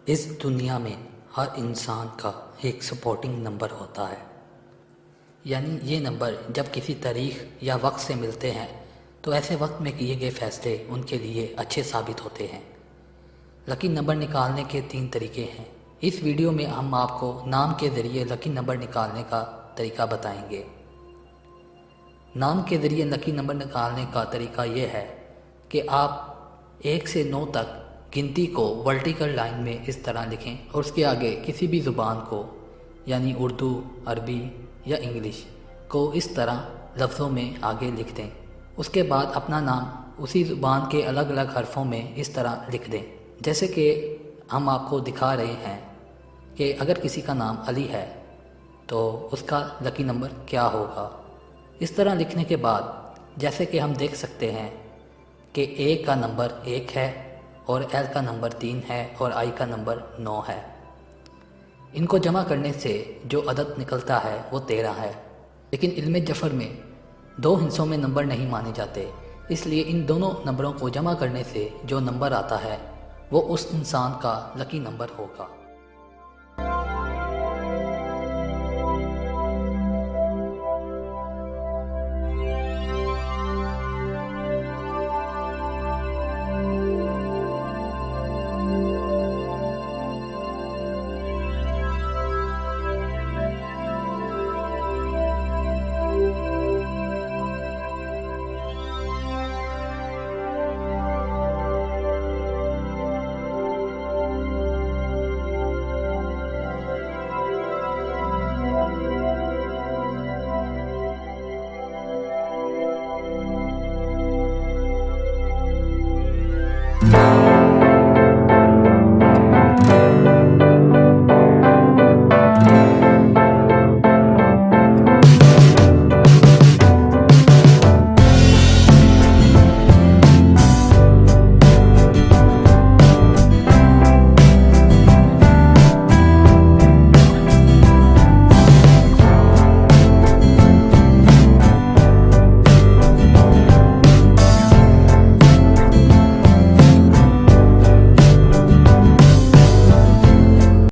इस दुनिया में हर इंसान का एक सपोर्टिंग नंबर होता है। यानी ये नंबर जब किसी तारीख या वक्त से मिलते हैं तो ऐसे वक्त में किए गए फैसले उनके लिए अच्छे साबित होते हैं। लकी नंबर निकालने के 3 तरीके हैं। इस वीडियो में हम आपको नाम के ज़रिए लकी नंबर निकालने का तरीका बताएंगे। नाम के ज़रिए लकी नंबर निकालने का तरीका ये है कि आप 1 से 9 तक गिनती को वर्टिकल लाइन में इस तरह लिखें और उसके आगे किसी भी ज़ुबान को यानी उर्दू, अरबी या इंग्लिश को इस तरह लफ्ज़ों में आगे लिख दें। उसके बाद अपना नाम उसी ज़ुबान के अलग अलग हरफों में इस तरह लिख दें। जैसे कि हम आपको दिखा रहे हैं कि अगर किसी का नाम अली है तो उसका लकी नंबर क्या होगा। इस तरह लिखने के बाद जैसे कि हम देख सकते हैं कि ए का नंबर 1 है और एल का नंबर 3 है और आई का नंबर 9 है। इनको जमा करने से जो अदद निकलता है वो 13 है। लेकिन इल्मे जफ़र में 2 हिस्सों में नंबर नहीं माने जाते, इसलिए इन दोनों नंबरों को जमा करने से जो नंबर आता है वो उस इंसान का लकी नंबर होगा।